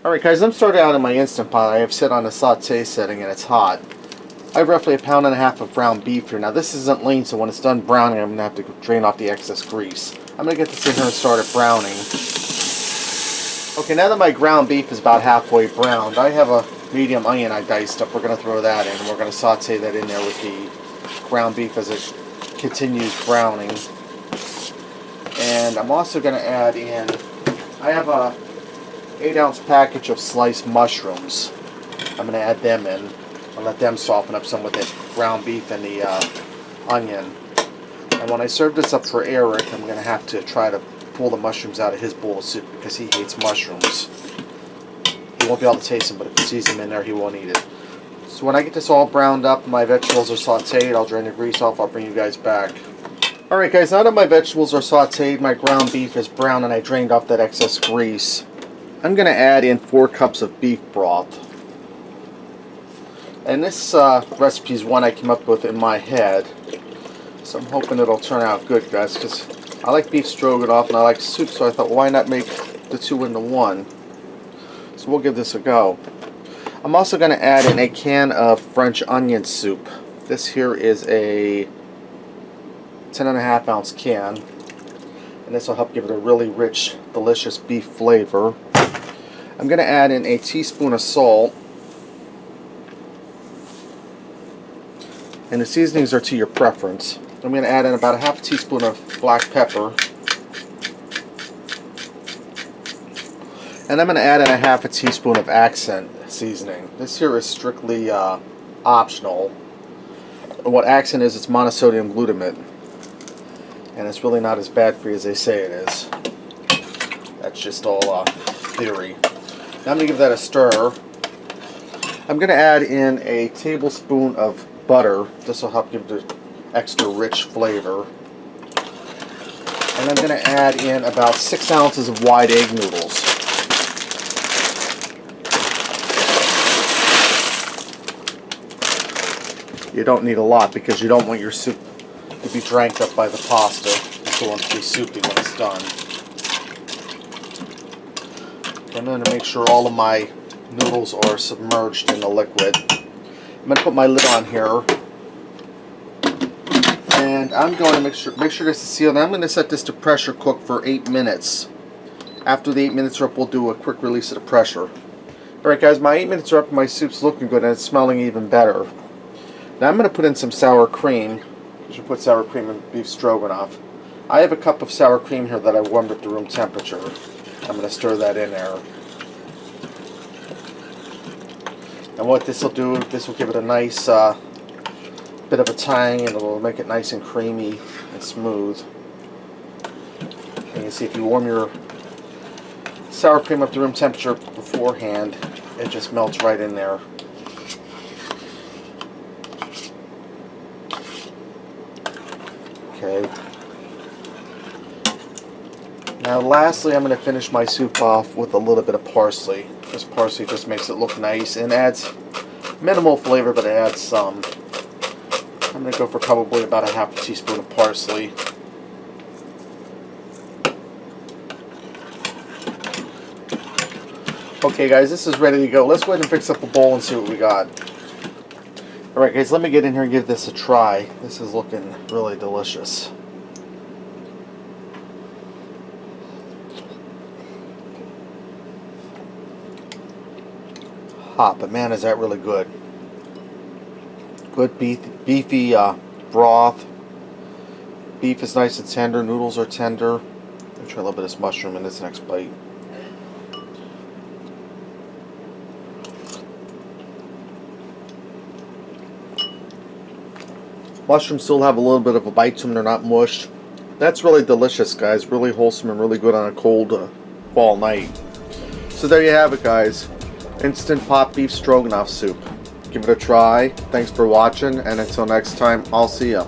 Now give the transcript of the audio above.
Alright guys, I'm starting out in my Instant Pot. I have set on a saute setting and it's hot. I have roughly 1.5 pounds of ground beef here. Now this isn't lean, so when it's done browning I'm going to have to drain off the excess grease. I'm going to get this in here and start it browning. Okay, now that my ground beef is about halfway browned, I have a medium onion I diced up. We're going to throw that in, and we're going to saute that in there with the ground beef as it continues browning. And I'm also going to add in, I have a 8-ounce package of sliced mushrooms. I'm going to add them in and let them soften up some with the ground beef and the onion. And when I serve this up for Eric, I'm going to have to try to pull the mushrooms out of his bowl of soup because he hates mushrooms. He won't be able to taste them, but if he sees them in there, he won't eat it. So when I get this all browned up, my vegetables are sauteed, I'll drain the grease off, I'll bring you guys back. Alright guys, now that my vegetables are sauteed, my ground beef is brown, and I drained off that excess grease, I'm going to add in 4 cups of beef broth. And this recipe is one I came up with in my head, so I'm hoping it'll turn out good, guys, because I like beef stroganoff and I like soup, so I thought, why not make the 2 into 1? So we'll give this a go. I'm also going to add in a can of French onion soup. This here is a 10.5 ounce can, and this will help give it a really rich, delicious beef flavor. I'm going to add in a teaspoon of salt, and the seasonings are to your preference. I'm going to add in about 1/2 teaspoon of black pepper, and I'm going to add in 1/2 teaspoon of accent seasoning. This here is strictly optional. What accent is, it's monosodium glutamate, and it's really not as bad for you as they say it is. That's just all theory. Now I'm going to give that a stir. I'm going to add in a tablespoon of butter. This will help give the extra rich flavor. And I'm going to add in about 6 ounces of white egg noodles. You don't need a lot because you don't want your soup to be dranked up by the pasta. It's going to be soupy when it's done. I'm going to make sure all of my noodles are submerged in the liquid. I'm going to put my lid on here, and I'm going to make sure this is sealed. And I'm going to set this to pressure cook for 8 minutes. After the 8 minutes are up, we'll do a quick release of the pressure. Alright guys, my 8 minutes are up and my soup's looking good and it's smelling even better. Now I'm going to put in some sour cream. You should put sour cream in beef stroganoff. I have a cup of sour cream here that I warmed up to room temperature. I'm going to stir that in there. And what this will do, this will give it a nice bit of a tang, and it will make it nice and creamy and smooth. And you see, if you warm your sour cream up to room temperature beforehand, it just melts right in there. Okay. Now lastly, I'm going to finish my soup off with a little bit of parsley. This parsley just makes it look nice and adds minimal flavor, but it adds some. I'm going to go for probably about 1/2 teaspoon of parsley. Okay guys, this is ready to go. Let's go ahead and fix up a bowl and see what we got. Alright guys, let me get in here and give this a try. This is looking really delicious. Hot, but man, is that really good. Good beefy broth. Beef is nice and tender. Noodles are tender. Let me try a little bit of this mushroom in this next bite. Mushrooms still have a little bit of a bite to them. They're not mushed. That's really delicious, guys. Really wholesome and really good on a cold fall night. So there you have it, guys. Instant pot beef stroganoff soup. Give it a try. Thanks for watching, and until next time, I'll see ya.